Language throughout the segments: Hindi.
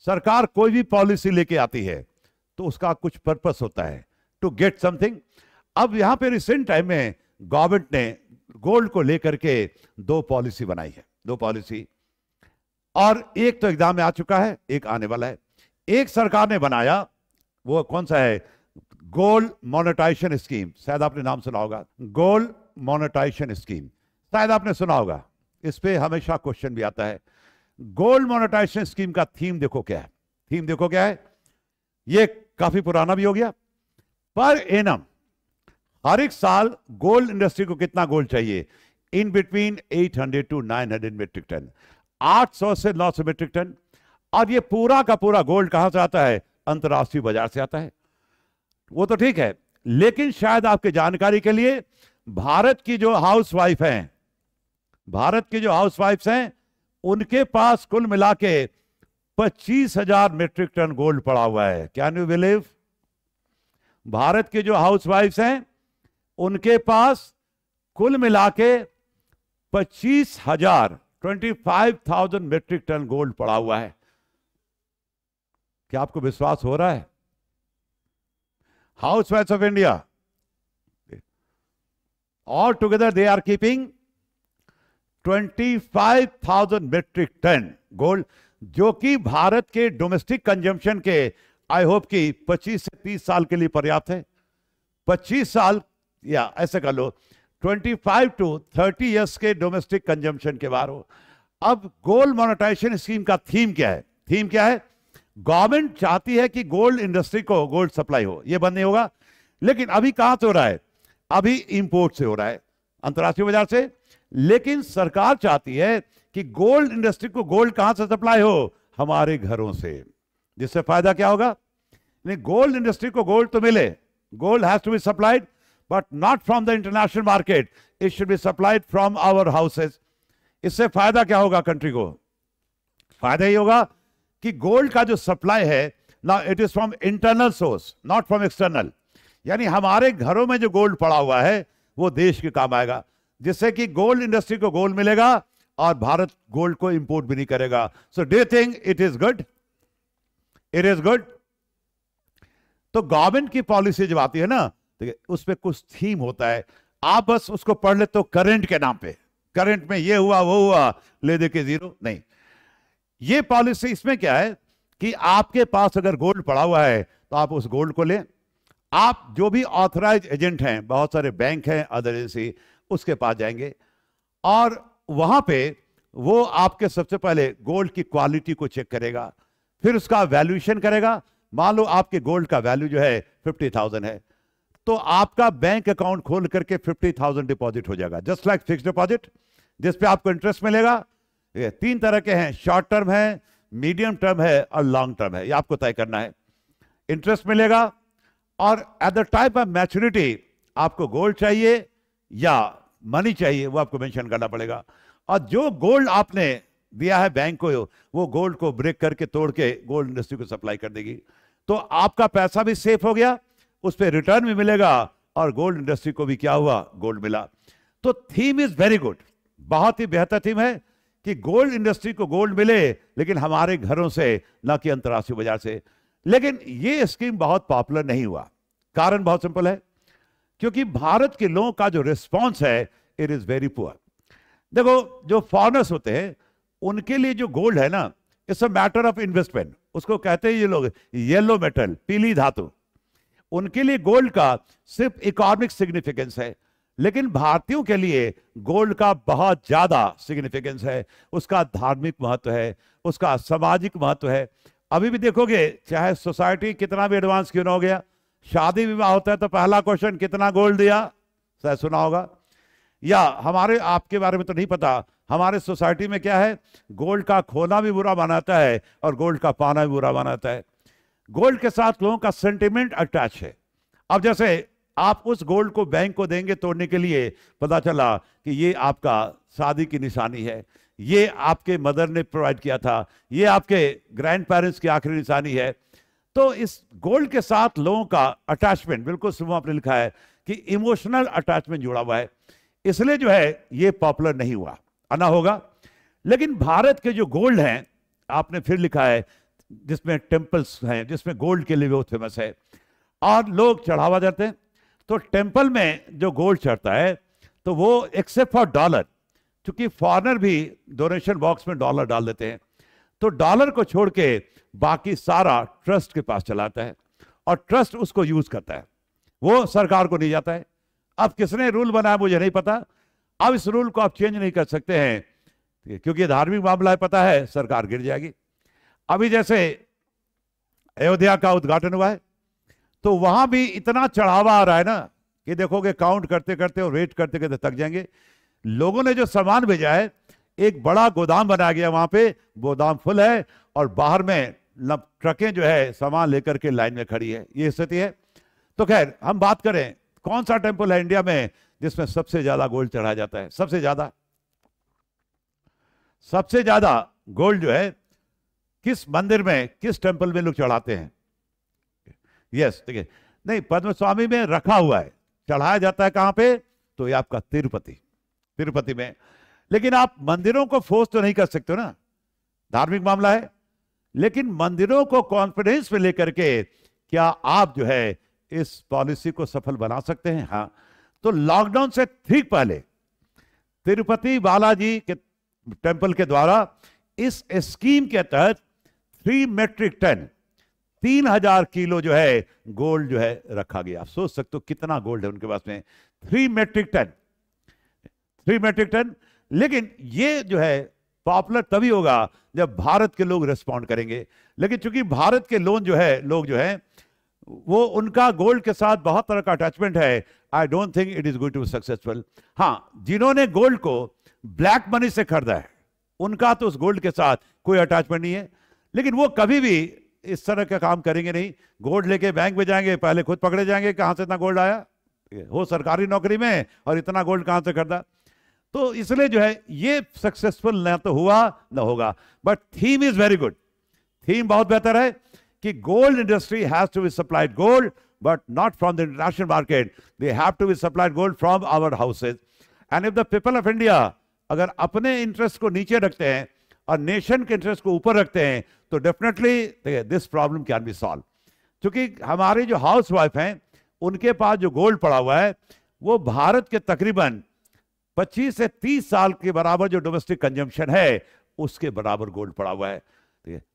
सरकार कोई भी पॉलिसी लेके आती है तो उसका कुछ पर्पस होता है, टू गेट समथिंग। अब यहां पे रिसेंट टाइम में गवर्नमेंट ने गोल्ड को लेकर के दो पॉलिसी बनाई है, दो पॉलिसी, और एक तो एग्जाम में आ चुका है, एक आने वाला है। एक सरकार ने बनाया, वो कौन सा है, गोल्ड मोनेटाइजेशन स्कीम, शायद आपने नाम सुना होगा, गोल्ड मोनेटाइजेशन स्कीम, शायद आपने सुना होगा। इस पे हमेशा क्वेश्चन भी आता है। गोल्ड मोनेटाइजेशन स्कीम का थीम देखो क्या है, थीम देखो क्या है। ये काफी पुराना भी हो गया। पर एनम हर एक साल गोल्ड इंडस्ट्री को कितना गोल्ड चाहिए, in between 800 to 900 metric ton, 800 से 900 मेट्रिक टन। और ये पूरा का पूरा गोल्ड कहां से आता है, अंतरराष्ट्रीय बाजार से आता है। वो तो ठीक है, लेकिन शायद आपके जानकारी के लिए भारत की जो हाउसवाइफ हैं, भारत की जो हाउसवाइफ्स हैं, उनके पास कुल मिला के 25,000 मेट्रिक टन गोल्ड पड़ा हुआ है। Can you believe? भारत के जो हाउसवाइफ्स हैं उनके पास कुल मिला के 25,000 मेट्रिक टन गोल्ड पड़ा हुआ है। क्या आपको विश्वास हो रहा है? हाउसवाइफ्स of India all together they are keeping 25,000 metric ton gold, जो कि भारत के डोमेस्टिक कंजम्पशन के आई होप कि 25 से 30 साल के लिए पर्याप्त है। 25 साल या ऐसे कर लो 25 टू 30 इयर्स के डोमेस्टिक कंजम्पशन के बाहर हो। अब गोल्ड मोनेटाइजेशन स्कीम का थीम क्या है? थीम क्या है? गवर्नमेंट चाहती है कि गोल्ड इंडस्ट्री को गोल्ड सप्लाई हो, यह बंद नहीं होगा। लेकिन अभी कहां से हो रहा है? अभी इंपोर्ट से हो रहा है, अंतरराष्ट्रीय बाजार से। लेकिन सरकार चाहती है कि गोल्ड इंडस्ट्री को गोल्ड कहां से सप्लाई हो, हमारे घरों से। जिससे फायदा क्या होगा? गोल्ड इंडस्ट्री को गोल्ड तो मिले, gold has to be supplied but not from the international market, it should be supplied from our houses. इससे फायदा क्या होगा कंट्री को? फायदा ही होगा कि गोल्ड का जो सप्लाई है ना, it is from internal source, not from external. यानी हमारे घरों में जो गोल्ड पड़ा हुआ है वो देश के काम आएगा, जिससे कि गोल्ड इंडस्ट्री को गोल्ड मिलेगा और भारत गोल्ड को इंपोर्ट भी नहीं करेगा। So do you think it is good? It is good. तो गवर्नमेंट की पॉलिसी जब आती है ना, तो उस पर कुछ थीम होता है। आप बस उसको पढ़ ले तो करंट के नाम पे, करंट में ये हुआ वो हुआ, ले दे के जीरो नहीं। ये पॉलिसी इसमें क्या है कि आपके पास अगर गोल्ड पड़ा हुआ है तो आप उस गोल्ड को लें। आप जो भी ऑथराइज एजेंट हैं, बहुत सारे बैंक हैं, अदर एजेंसी, उसके पास जाएंगे और वहां पे वो आपके सबसे पहले गोल्ड की क्वालिटी को चेक करेगा, फिर उसका वैल्यूएशन करेगा। मान लो आपके गोल्ड का वैल्यू जो है 50,000 है, तो आपका बैंक अकाउंट खोल करके 50,000 डिपॉजिट हो जाएगा, जस्ट लाइक फिक्स डिपॉजिट, जिसपे आपको इंटरेस्ट मिलेगा। ये 3 तरह के हैं, शॉर्ट टर्म है, मीडियम टर्म है और लॉन्ग टर्म है। ये आपको तय करना है। इंटरेस्ट मिलेगा और at the time of maturity आपको गोल्ड चाहिए या मनी चाहिए, वो आपको मेंशन करना पड़ेगा। और जो गोल्ड आपने दिया है बैंक को, वो गोल्ड को ब्रेक करके तोड़ के गोल्ड इंडस्ट्री को सप्लाई कर देगी। तो आपका पैसा भी सेफ हो गया, उस पर रिटर्न भी मिलेगा और गोल्ड इंडस्ट्री को भी क्या हुआ, गोल्ड मिला। तो थीम इज वेरी गुड, बहुत ही बेहतर थीम है कि गोल्ड इंडस्ट्री को गोल्ड मिले, लेकिन हमारे घरों से, ना कि अंतरराष्ट्रीय बाजार से। लेकिन ये स्कीम बहुत पॉपुलर नहीं हुआ। कारण बहुत सिंपल है, क्योंकि भारत के लोगों का जो रिस्पॉन्स है इट इज वेरी पुअर। देखो, जो फॉरेनर्स होते हैं उनके लिए जो गोल्ड है ना, it's a matter of investment. उसको कहते हैं ये लोग येलो मेटल, पीली धातु। उनके लिए गोल्ड का सिर्फ इकोनॉमिक सिग्निफिकेंस है, लेकिन भारतीयों के लिए गोल्ड का बहुत ज्यादा सिग्निफिकेंस है। उसका धार्मिक महत्व है, उसका सामाजिक महत्व है। अभी भी देखोगे, चाहे सोसाइटी कितना भी एडवांस क्यों ना हो गया, शादी विवाह होता है तो पहला क्वेश्चन कितना गोल्ड दिया, शायद सुना होगा। या हमारे, आपके बारे में तो नहीं पता, हमारे सोसाइटी में क्या है, गोल्ड का खोना भी बुरा मानाता है और गोल्ड का पाना भी बुरा मानाता है। गोल्ड के साथ लोगों का सेंटिमेंट अटैच है। अब जैसे आप उस गोल्ड को बैंक को देंगे तोड़ने के लिए, पता चला कि ये आपका शादी की निशानी है, ये आपके मदर ने प्रोवाइड किया था, ये आपके ग्रैंड पेरेंट्स की आखिरी निशानी है। तो इस गोल्ड के साथ लोगों का अटैचमेंट, बिल्कुल सुबह आपने लिखा है कि इमोशनल अटैचमेंट जुड़ा हुआ है, इसलिए जो है ये पॉपुलर नहीं हुआ, आना होगा। लेकिन भारत के जो गोल्ड हैं, आपने फिर लिखा है जिसमें टेम्पल्स हैं, जिसमें गोल्ड के लिए बहुत फेमस है, और लोग चढ़ावा देते हैं। तो टेम्पल में जो गोल्ड चढ़ता है तो वो एक्सेप्ट फॉर डॉलर, क्योंकि फॉरेनर भी डोनेशन बॉक्स में डॉलर डाल देते हैं, तो डॉलर को छोड़ के बाकी सारा ट्रस्ट के पास चलाता है और ट्रस्ट उसको यूज करता है, वो सरकार को नहीं जाता है। अब किसने रूल बनाया मुझे नहीं पता, अब इस रूल को आप चेंज नहीं कर सकते हैं क्योंकि धार्मिक मामला है, पता है सरकार गिर जाएगी। अभी जैसे अयोध्या का उद्घाटन हुआ है तो वहां भी इतना चढ़ावा आ रहा है ना कि देखोगे काउंट करते करते और वेट करते करते थक जाएंगे। लोगों ने जो सामान भेजा है, एक बड़ा गोदाम बनाया गया, वहां पे गोदाम फुल है और बाहर में ट्रकें जो है सामान लेकर के लाइन में खड़ी है, ये स्थिति है। तो खैर हम बात करें कौन सा टेम्पल है इंडिया में जिसमें सबसे ज्यादा गोल्ड चढ़ाया जाता है? सबसे ज्यादा गोल्ड जो है किस मंदिर में, किस टेम्पल में लोग चढ़ाते हैं? यस, ठीक है, नहीं, पद्म स्वामी में रखा हुआ है, चढ़ाया जाता है कहां पे? तो ये आपका तिरुपति में। लेकिन आप मंदिरों को फोर्स तो नहीं कर सकते हो ना, धार्मिक मामला है। लेकिन मंदिरों को कॉन्फिडेंस में लेकर के क्या आप जो है इस पॉलिसी को सफल बना सकते हैं? हाँ, तो लॉकडाउन से ठीक पहले तिरुपति बालाजी के टेम्पल के द्वारा इस स्कीम के तहत 3 मेट्रिक टन 3000 किलो जो है गोल्ड जो है रखा गया। आप सोच सकते हो कितना गोल्ड है उनके पास में, 3 मेट्रिक टन। लेकिन ये जो है पॉपुलर तभी होगा जब भारत के लोग रिस्पॉन्ड करेंगे। लेकिन चूंकि भारत के लोग जो है वो उनका गोल्ड के साथ बहुत तरह का अटैचमेंट है, I don't think it is going to be successful. हाँ, जिन्होंने गोल्ड को ब्लैक मनी से खरीदा है उनका तो उस गोल्ड के साथ कोई अटैचमेंट नहीं है, लेकिन वो कभी भी इस तरह का काम करेंगे नहीं। गोल्ड लेके बैंक में जाएंगे, पहले खुद पकड़े जाएंगे कहां से इतना गोल्ड आया, हो सरकारी नौकरी में और इतना गोल्ड कहां से खरीदा। तो इसलिए जो है ये सक्सेसफुल ना तो हुआ ना होगा। But theme is very good, theme बहुत बेहतर है कि gold industry has to be supplied gold but not from the international market, they have to be supplied gold from our houses. And if the people of India अगर अपने इंटरेस्ट को नीचे रखते हैं और नेशन के इंटरेस्ट को ऊपर रखते हैं तो definitely this problem can be solve. क्योंकि हमारे जो हाउस वाइफ हैं उनके पास जो गोल्ड पड़ा हुआ है वो भारत के तकरीबन 25 से 30 साल के बराबर जो डोमेस्टिक कंजम्पशन है उसके बराबर गोल्ड पड़ा हुआ है।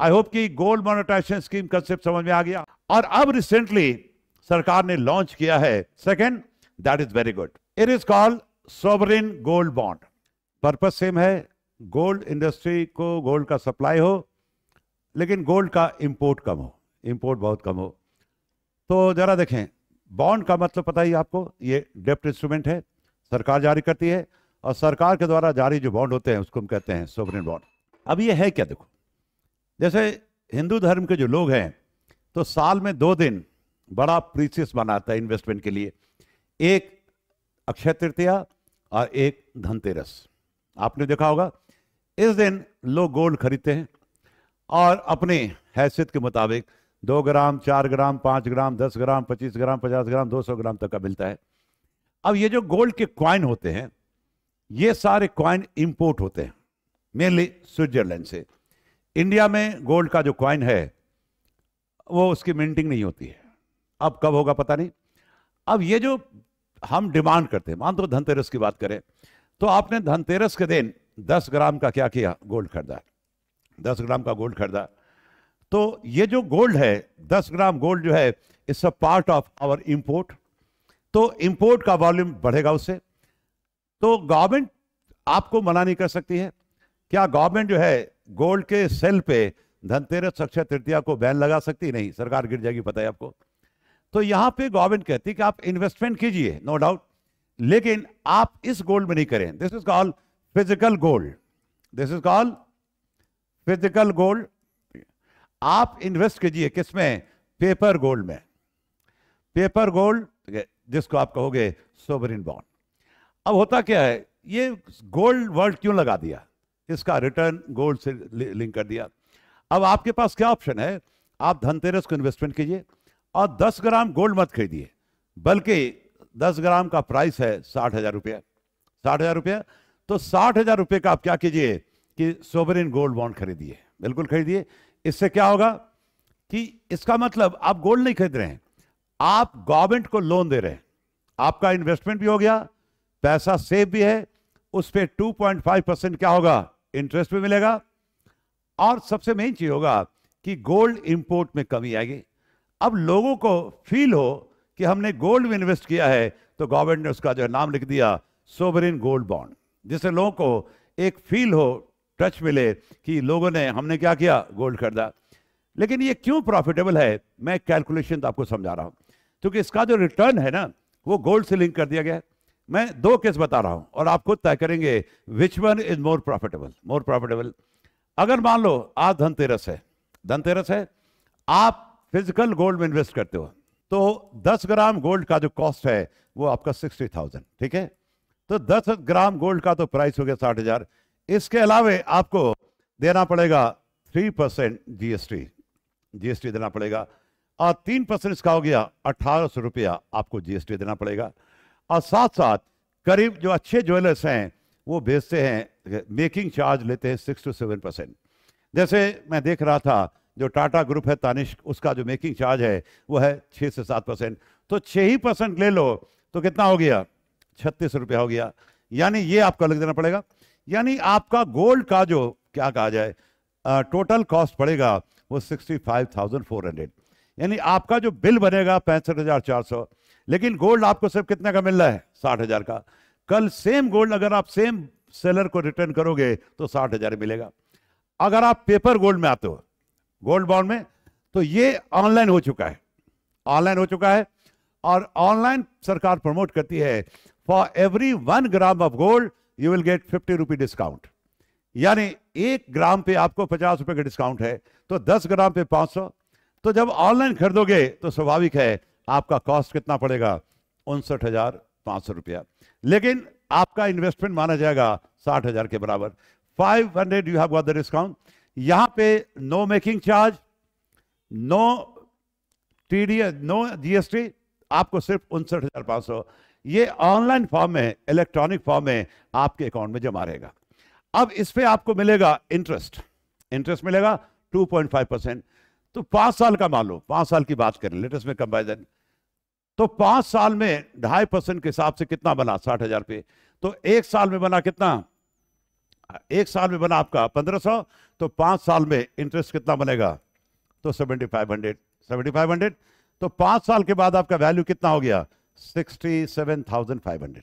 आई होप कि गोल्ड मोनेटाइजेशन स्कीम कंसेप्ट समझ में आ गया। और अब रिसेंटली सरकार ने लॉन्च किया है second, that is very good, it is called sovereign gold bond. Purpose same है, गोल्ड इंडस्ट्री को गोल्ड का सप्लाई हो लेकिन गोल्ड का इंपोर्ट कम हो, इंपोर्ट बहुत कम हो। तो जरा देखें, बॉन्ड का मतलब पता ही आपको, ये डेप्ट इंस्ट्रूमेंट है, सरकार जारी करती है और सरकार के द्वारा जारी जो बॉन्ड होते हैं उसको हम कहते हैं सोवरेन बॉन्ड। अब ये है क्या, देखो जैसे हिंदू धर्म के जो लोग हैं तो साल में 2 दिन बड़ा प्रीसियस मनाता है इन्वेस्टमेंट के लिए, एक अक्षय तृतीया और एक धनतेरस। आपने देखा होगा इस दिन लोग गोल्ड खरीदते हैं और अपनी हैसियत के मुताबिक 2 ग्राम, 4 ग्राम, 5 ग्राम, 10 ग्राम, 25 ग्राम, 50 ग्राम, 200 ग्राम तक का मिलता है। अब ये जो गोल्ड के कॉइन होते हैं ये सारे कॉइन इंपोर्ट होते हैं मेनली स्विट्जरलैंड से। इंडिया में गोल्ड का जो कॉइन है वो उसकी मिंटिंग नहीं होती है, अब कब होगा पता नहीं। अब ये जो हम डिमांड करते हैं, मान तो धनतेरस की बात करें तो आपने धनतेरस के दिन 10 ग्राम का क्या किया, गोल्ड खरीदा, 10 ग्राम का गोल्ड खरीदा। तो ये जो गोल्ड है 10 ग्राम गोल्ड जो है it's a part of our import, तो इंपोर्ट का वॉल्यूम बढ़ेगा उससे। तो गवर्नमेंट आपको मना नहीं कर सकती है। क्या गवर्नमेंट जो है गोल्ड के सेल पे धनतेरस, अक्षय तृतीया को बैन लगा सकती? नहीं, सरकार गिर जाएगी, पता है आपको। तो यहां पे गवर्नमेंट कहती है कि आप इन्वेस्टमेंट कीजिए, नो डाउट, लेकिन आप इस गोल्ड में नहीं करें। This is called physical gold, this is called physical gold. आप इन्वेस्ट कीजिए किसमें? पेपर गोल्ड में, पेपर गोल्ड जिसको आप कहोगे सोवरेन बॉन्ड। अब होता क्या है, ये गोल्ड वर्ड क्यों लगा दिया, इसका रिटर्न गोल्ड से लिंक कर दिया। अब आपके पास क्या ऑप्शन है, आप धनतेरस को इन्वेस्टमेंट कीजिए और 10 ग्राम गोल्ड मत खरीदिए, बल्कि 10 ग्राम का प्राइस है 60,000 रुपया, 60,000 रुपया। तो 60,000 रुपये का आप क्या कीजिए कि सोवरेन गोल्ड बॉन्ड खरीदिए, बिल्कुल खरीदिए। इससे क्या होगा कि इसका मतलब आप गोल्ड नहीं खरीद रहे हैं, आप गवर्नमेंट को लोन दे रहे हैं, आपका इन्वेस्टमेंट भी हो गया, पैसा सेव भी है, उस पर 2.5% क्या होगा, इंटरेस्ट भी मिलेगा, और सबसे मेन चीज होगा कि गोल्ड इंपोर्ट में कमी आएगी। अब लोगों को फील हो कि हमने गोल्ड में इन्वेस्ट किया है, तो गवर्नमेंट ने उसका जो नाम लिख दिया सोवरेन गोल्ड बॉन्ड, जिससे लोगों को एक फील हो, टच मिले कि लोगों ने, हमने क्या किया, गोल्ड खरीदा। लेकिन ये क्यों प्रॉफिटेबल है, मैं कैलकुलेशन तो आपको समझा रहा हूं, क्योंकि इसका जो रिटर्न है ना, वो गोल्ड से लिंक कर दिया गया है। मैं 2 केस बता रहा हूं और आप खुद तय करेंगे विच वन इज मोर प्रॉफिटेबल। अगर मान लो आज धनतेरस है, आप फिजिकल गोल्ड में इन्वेस्ट करते हो, तो 10 ग्राम गोल्ड का जो कॉस्ट है वो आपका 60,000, ठीक है। तो 10 ग्राम गोल्ड का तो प्राइस हो गया 60,000। इसके अलावे आपको देना पड़ेगा 3% जीएसटी देना पड़ेगा, और 3% इसका हो गया 1800 रुपया आपको जीएसटी देना पड़ेगा। और साथ साथ करीब जो अच्छे ज्वेलर्स हैं वो बेचते हैं, मेकिंग चार्ज लेते हैं 6 to 7%। जैसे मैं देख रहा था, जो टाटा ग्रुप है तानिष्क, उसका जो मेकिंग चार्ज है वो है 6 से 7%। तो 6% ले लो तो कितना हो गया, 36 रुपया हो गया। यानी ये आपको अलग देना पड़ेगा। यानी आपका गोल्ड का जो क्या कहा जाए टोटल कॉस्ट पड़ेगा वो 65,400। यानी आपका जो बिल बनेगा 65,400, लेकिन गोल्ड आपको सिर्फ कितने का मिल रहा है, 60,000 का। कल सेम गोल्ड अगर आप सेम सेलर को रिटर्न करोगे तो 60,000 मिलेगा। अगर आप पेपर गोल्ड में आते हो, गोल्ड बॉन्ड में, तो ये ऑनलाइन हो चुका है, और ऑनलाइन सरकार प्रमोट करती है, for every 1 gram of gold you will get 50 rupee discount. यानी 1 ग्राम पे आपको 50 रुपए का डिस्काउंट है, तो 10 ग्राम पे 500। तो जब ऑनलाइन खरीदोगे तो स्वाभाविक है आपका कॉस्ट कितना पड़ेगा, 59,500 रुपया, लेकिन आपका इन्वेस्टमेंट माना जाएगा 60,000 के बराबर। 500 you have got the discount. यहां पे no making charge, no TDS, no GST, आपको सिर्फ 59,500। ये ऑनलाइन फॉर्म में, इलेक्ट्रॉनिक फॉर्म में आपके अकाउंट में जमा रहेगा। अब इस पे आपको मिलेगा इंटरेस्ट मिलेगा 2.5%। तो 5 साल का मान लो, 5 साल की बात करें, लेटेस्ट में कंपैरिजन, तो 5 साल में 2.5% के हिसाब से कितना बना, 60,000 पे। तो 1 साल में बना कितना, 1 साल में बना आपका 1,500। तो 5 साल में इंटरेस्ट कितना बनेगा, तो 7,500। तो 5 साल के बाद आपका वैल्यू कितना हो गया, 67,500।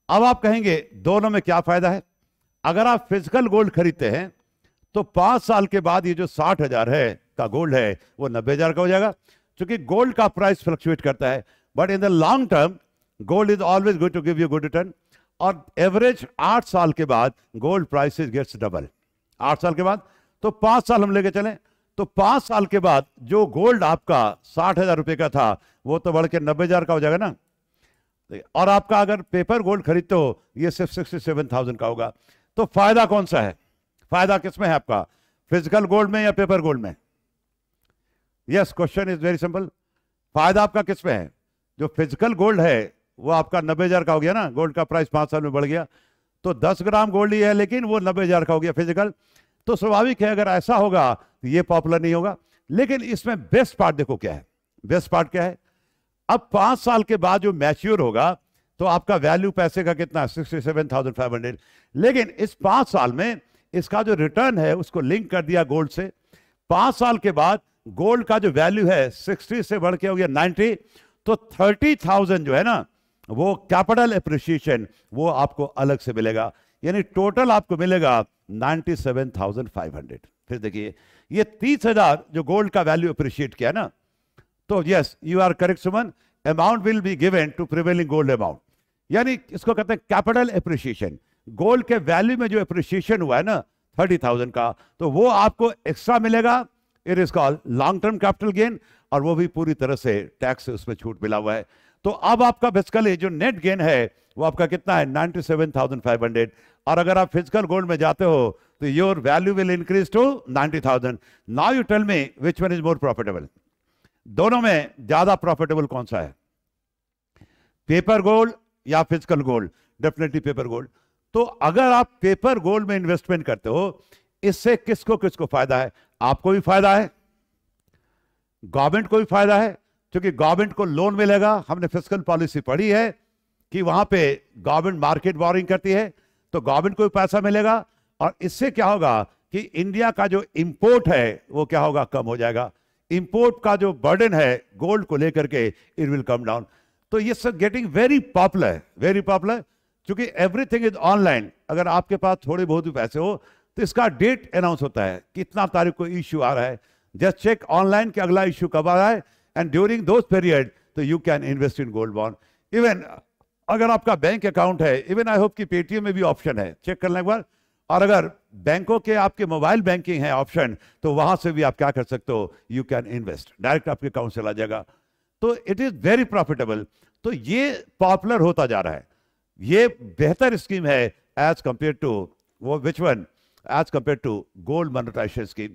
अब आप कहेंगे दोनों में क्या फायदा है। अगर आप फिजिकल गोल्ड खरीदते हैं तो 5 साल के बाद ये जो 60,000 है का गोल्ड है वो 90,000 का हो जाएगा, क्योंकि गोल्ड का प्राइस फ्लक्चुएट करता है। But in the long term gold is always going to give you good return. और एवरेज 8 साल के बाद गोल्ड प्राइसेस गेट्स डबल। 8 साल के बाद, तो 5 साल हम लेके चलें, तो 5 साल के बाद जो गोल्ड आपका 60,000 रुपए का था वो तो बढ़ के 90,000 का हो जाएगा ना। और आपका अगर पेपर गोल्ड खरीदते हो ये सिर्फ 67,000 का होगा। तो फायदा कौन सा है, फायदा किसमें है आपका, फिजिकल गोल्ड में या पेपर गोल्ड में? Yes, question is very simple. फायदा आपका किसमें है? जो फिजिकल गोल्ड है वो आपका 90,000 का हो गया ना, गोल्ड का प्राइस 5 साल में बढ़ गया, तो 10 ग्राम गोल्ड ही है लेकिन वो 90,000 का हो गया फिजिकल। तो स्वाभाविक है अगर ऐसा होगा तो ये पॉपुलर नहीं होगा। लेकिन इसमें बेस्ट पार्ट देखो क्या है, बेस्ट पार्ट क्या है, अब 5 साल के बाद जो मैच्योर होगा तो आपका वैल्यू पैसे का कितना, 67,500। लेकिन इस 5 साल में इसका जो रिटर्न है उसको लिंक कर दिया गोल्ड से। 5 साल के बाद गोल्ड का जो वैल्यू है 60 से बढ़ के हो गया 90, तो 30,000 जो है ना वो कैपिटल एप्रिसिएशन वो आपको अलग से मिलेगा। यानी टोटल आपको मिलेगा 97,500। फिर देखिए ये 30,000 जो गोल्ड का वैल्यू अप्रिशिएट किया ना, तो yes you are correct Suman, amount will be given to prevailing gold amount. यानी इसको कहते हैं कैपिटल एप्रिशिएशन। गोल्ड के वैल्यू में जो एप्रिशिएशन हुआ है ना 30,000 का, तो वो आपको एक्स्ट्रा मिलेगा। It is called long term capital gain, और वो भी पूरी तरह से टैक्स से उसमें छूट मिला हुआ है। तो अब आपका बेसिकली जो नेट गेन है वो आपका कितना है, 97,500। और अगर आप फिजिकल गोल्ड में जाते हो तो your value will increase to 90,000। Now you tell me which one is more profitable, दोनों में ज्यादा प्रॉफिटेबल कौन सा है, पेपर गोल्ड या physical gold? Definitely paper gold. तो अगर आप पेपर गोल्ड में इन्वेस्टमेंट करते हो, इससे किसको किसको फायदा है? आपको भी फायदा है, गवर्नमेंट को भी फायदा है, क्योंकि गवर्नमेंट को लोन मिलेगा। हमने फिस्कल पॉलिसी पढ़ी है कि वहां पे गवर्नमेंट मार्केट बोरिंग करती है, तो गवर्नमेंट को भी पैसा मिलेगा। और इससे क्या होगा कि इंडिया का जो इंपोर्ट है वो क्या होगा, कम हो जाएगा। इंपोर्ट का जो बर्डन है गोल्ड को लेकर के, इट विल कम डाउन। तो ये सब getting very popular, very popular, क्योंकि एवरीथिंग इज ऑनलाइन। अगर आपके पास थोड़े बहुत भी पैसे हो तो इसका डेट अनाउंस होता है, कितना तारीख को इश्यू आ रहा है, जस्ट चेक ऑनलाइन कि अगला इश्यू कब आ रहा है, एंड ड्यूरिंग दोज पीरियड तो you can invest in gold bond. Even अगर आपका बैंक अकाउंट है, इवन आई होप कि पेटीएम में भी ऑप्शन है, चेक करना एक बार। और अगर बैंकों के आपके मोबाइल बैंकिंग है ऑप्शन, तो वहां से भी आप क्या कर सकते हो, यू कैन इन्वेस्ट, डायरेक्ट आपके अकाउंट से चला जाएगा। तो इट इज वेरी प्रॉफिटेबल। तो ये पॉपुलर होता जा रहा है, ये बेहतर स्कीम है एज कंपेयर टू वो, which one, as compare to gold monetisation scheme.